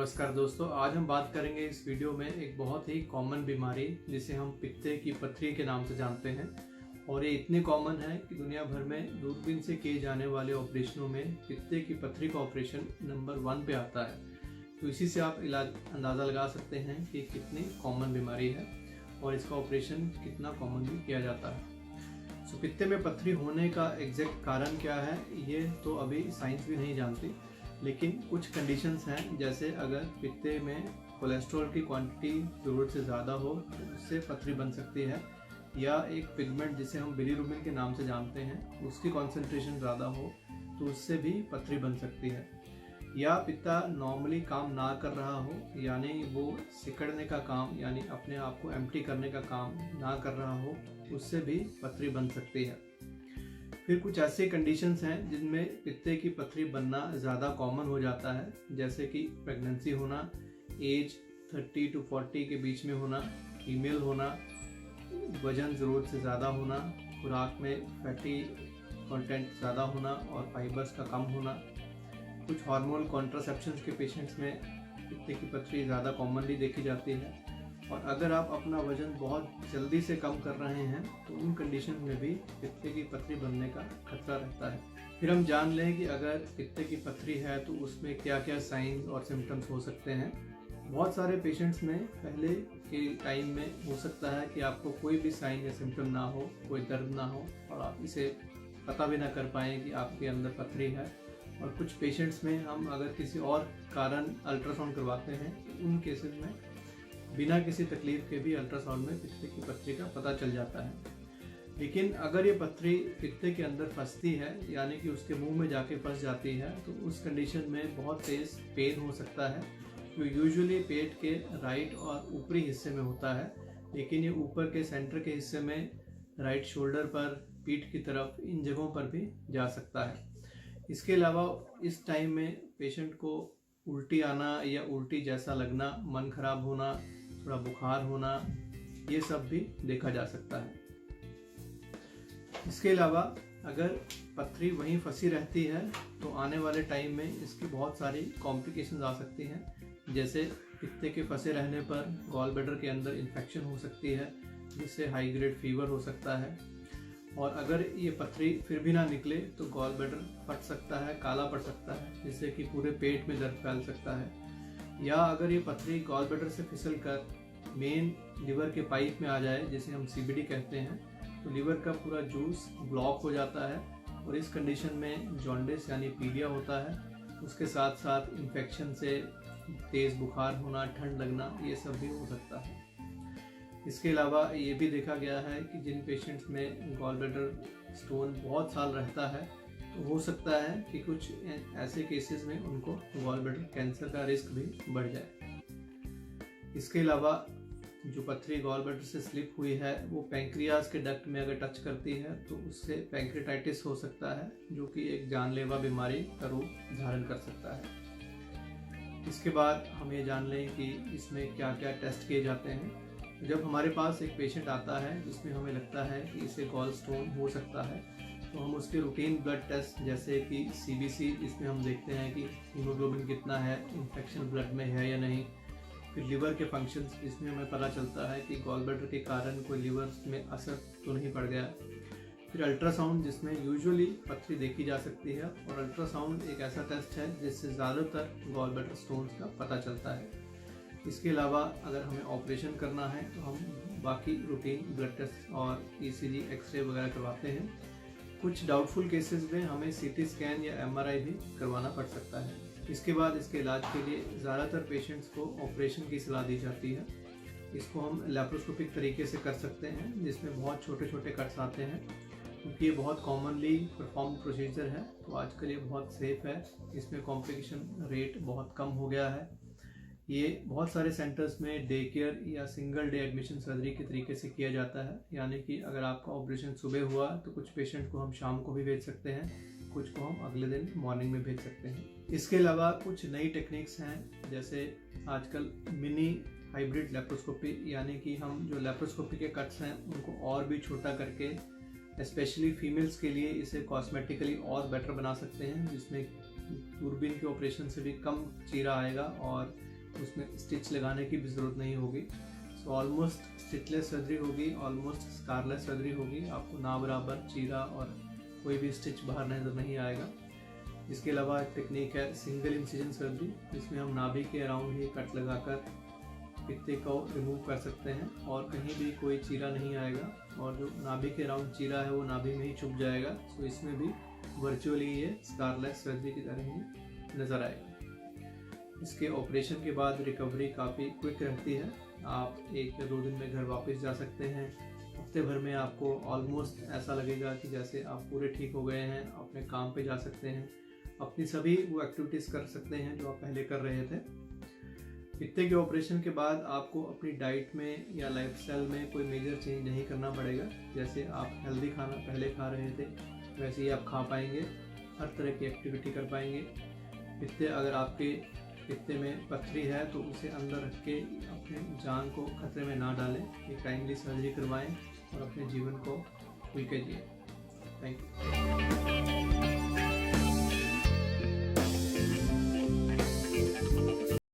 नमस्कार दोस्तों, आज हम बात करेंगे इस वीडियो में एक बहुत ही कॉमन बीमारी जिसे हम पित्ते की पथरी के नाम से जानते हैं। और ये इतनी कॉमन है कि दुनिया भर में दूरबीन से किए जाने वाले ऑपरेशनों में पित्ते की पथरी का ऑपरेशन नंबर 1 पे आता है। तो इसी से आप अंदाज़ा लगा सकते हैं कि कितनी कॉमन बीमारी है और इसका ऑपरेशन कितना कॉमनली किया जाता है। तो पित्ते में पथरी होने का एग्जैक्ट कारण क्या है ये तो अभी साइंस भी नहीं जानती, लेकिन कुछ कंडीशंस हैं, जैसे अगर पित्ते में कोलेस्ट्रॉल की क्वांटिटी ज़रूरत से ज़्यादा हो तो उससे पथरी बन सकती है, या एक पिगमेंट जिसे हम बिलीरुबिन के नाम से जानते हैं उसकी कॉन्सेंट्रेशन ज़्यादा हो तो उससे भी पथरी बन सकती है, या पित्ता नॉर्मली काम ना कर रहा हो यानी वो सिकड़ने का काम यानी अपने आप को एम्प्टी करने का काम ना कर रहा हो, उससे भी पथरी बन सकती है। फिर कुछ ऐसे कंडीशंस हैं जिनमें पित्ते की पथरी बनना ज़्यादा कॉमन हो जाता है, जैसे कि प्रेगनेंसी होना, एज 30 to 40 के बीच में होना, फीमेल होना, वजन ज़रूरत से ज़्यादा होना, खुराक में फैटी कंटेंट ज़्यादा होना और फाइबर्स का कम होना। कुछ हार्मोनल कॉन्ट्रासेप्शंस के पेशेंट्स में पित्ते की पथरी ज़्यादा कॉमनली देखी जाती है। और अगर आप अपना वजन बहुत जल्दी से कम कर रहे हैं तो उन कंडीशन में भी पित्ते की पथरी बनने का खतरा रहता है। फिर हम जान लें कि अगर पित्ते की पथरी है तो उसमें क्या क्या साइंस और सिम्टम्स हो सकते हैं। बहुत सारे पेशेंट्स में पहले के टाइम में हो सकता है कि आपको कोई भी साइन या सिम्टम ना हो, कोई दर्द ना हो और आप इसे पता भी ना कर पाएँ कि आपके अंदर पथरी है। और कुछ पेशेंट्स में हम अगर किसी और कारण अल्ट्रासाउंड करवाते हैं तो उन केसेस में बिना किसी तकलीफ के भी अल्ट्रासाउंड में पित्ते की पथरी का पता चल जाता है। लेकिन अगर ये पथरी पित्ते के अंदर फंसती है यानी कि उसके मुंह में जाके फंस जाती है तो उस कंडीशन में बहुत तेज पेन हो सकता है, जो यूजुअली पेट के राइट और ऊपरी हिस्से में होता है, लेकिन ये ऊपर के सेंटर के हिस्से में राइट शोल्डर पर, पीठ की तरफ, इन जगहों पर भी जा सकता है। इसके अलावा इस टाइम में पेशेंट को उल्टी आना या उल्टी जैसा लगना, मन खराब होना, थोड़ा बुखार होना, ये सब भी देखा जा सकता है। इसके अलावा अगर पथरी वहीं फंसी रहती है तो आने वाले टाइम में इसकी बहुत सारी कॉम्प्लिकेशंस आ सकती हैं, जैसे पित्ते के फंसे रहने पर गॉल ब्लैडर के अंदर इन्फेक्शन हो सकती है जिससे हाई ग्रेड फीवर हो सकता है। और अगर ये पथरी फिर भी ना निकले तो गॉल ब्लैडर फट सकता है, काला पड़ सकता है, जिससे कि पूरे पेट में दर्द फैल सकता है। या अगर ये पथरी गॉल ब्लैडर से फिसल कर मेन लिवर के पाइप में आ जाए, जिसे हम CBD कहते हैं, तो लिवर का पूरा जूस ब्लॉक हो जाता है और इस कंडीशन में जॉन्डिस यानी पीलिया होता है। उसके साथ साथ इन्फेक्शन से तेज़ बुखार होना, ठंड लगना, ये सब भी हो सकता है। इसके अलावा ये भी देखा गया है कि जिन पेशेंट्स में गॉल ब्लैडर स्टोन बहुत साल रहता है तो हो सकता है कि कुछ ऐसे केसेस में उनको गॉल ब्लैडर कैंसर का रिस्क भी बढ़ जाए। इसके अलावा जो पथरी गॉल ब्लैडर से स्लिप हुई है वो पैंक्रियाज के डक्ट में अगर टच करती है तो उससे पैंक्रेटाइटिस हो सकता है, जो कि एक जानलेवा बीमारी का रूप धारण कर सकता है। इसके बाद हम ये जान लें कि इसमें क्या क्या टेस्ट किए जाते हैं। जब हमारे पास एक पेशेंट आता है जिसमें हमें लगता है कि इसे गॉल स्टोन हो सकता है तो हम उसके रूटीन ब्लड टेस्ट जैसे कि CBC, इसमें हम देखते हैं कि हीमोग्लोबिन कितना है, इन्फेक्शन ब्लड में है या नहीं। फिर लिवर के फंक्शंस, इसमें हमें पता चलता है कि गॉल ब्लैडर के कारण कोई लिवर में असर तो नहीं पड़ गया। फिर अल्ट्रासाउंड, जिसमें यूजुअली पथरी देखी जा सकती है, और अल्ट्रासाउंड एक ऐसा टेस्ट है जिससे ज़्यादातर गॉल ब्लैडर स्टोन्स का पता चलता है। इसके अलावा अगर हमें ऑपरेशन करना है तो हम बाकी रूटीन ब्लड टेस्ट और ECG, एक्सरे वगैरह करवाते हैं। कुछ डाउटफुल केसेस में हमें CT स्कैन या MRI भी करवाना पड़ सकता है। इसके बाद इसके इलाज के लिए ज़्यादातर पेशेंट्स को ऑपरेशन की सलाह दी जाती है। इसको हम लैप्रोस्कोपिक तरीके से कर सकते हैं, जिसमें बहुत छोटे छोटे कट्स आते हैं। क्योंकि ये बहुत कॉमनली परफॉर्म प्रोसीजर है तो आजकल ये बहुत सेफ़ है, इसमें कॉम्प्लिकेशन रेट बहुत कम हो गया है। ये बहुत सारे सेंटर्स में डे केयर या सिंगल डे एडमिशन सर्जरी के तरीके से किया जाता है, यानी कि अगर आपका ऑपरेशन सुबह हुआ तो कुछ पेशेंट को हम शाम को भी भेज सकते हैं, कुछ को हम अगले दिन मॉर्निंग में भेज सकते हैं। इसके अलावा कुछ नई टेक्निक्स हैं, जैसे आजकल मिनी हाइब्रिड लेप्रोस्कोपी, यानी कि हम जो लेप्रोस्कोपी के कट्स हैं उनको और भी छोटा करके स्पेशली फीमेल्स के लिए इसे कॉस्मेटिकली और बेटर बना सकते हैं, जिसमें दूरबीन के ऑपरेशन से भी कम चीरा आएगा और उसमें स्टिच लगाने की भी ज़रूरत नहीं होगी। सो ऑलमोस्ट स्टिचलेस सर्जरी होगी, ऑलमोस्ट स्कारलेस सर्जरी होगी। आपको ना बराबर चीरा और कोई भी स्टिच बाहर नजर नहीं आएगा। इसके अलावा एक टेक्निक है सिंगल इंसिजन सर्जरी, जिसमें हम नाभि के अराउंड ही कट लगाकर पित्ते को रिमूव कर सकते हैं और कहीं भी कोई चीरा नहीं आएगा, और जो नाभि के अराउंड चीरा है वो नाभि में ही छुप जाएगा। सो इसमें भी वर्चुअली ये स्कारलेस सर्जरी की तरह ही नज़र आएगा। इसके ऑपरेशन के बाद रिकवरी काफ़ी क्विक रहती है। आप 1 या 2 दिन में घर वापस जा सकते हैं। हफ्ते भर में आपको ऑलमोस्ट ऐसा लगेगा कि जैसे आप पूरे ठीक हो गए हैं, अपने काम पे जा सकते हैं, अपनी सभी वो एक्टिविटीज़ कर सकते हैं जो आप पहले कर रहे थे। पित्ते के ऑपरेशन के बाद आपको अपनी डाइट में या लाइफस्टाइल में कोई मेजर चेंज नहीं करना पड़ेगा। जैसे आप हेल्दी खाना पहले खा रहे थे वैसे ही आप खा पाएंगे, हर तरह की एक्टिविटी कर पाएंगे। पित्ते अगर आपके पित्ते में पथरी है तो उसे अंदर रख के अपने जान को खतरे में ना डालें। एक टाइमली सर्जरी करवाएं और अपने जीवन को खुल के जिए। Thank you.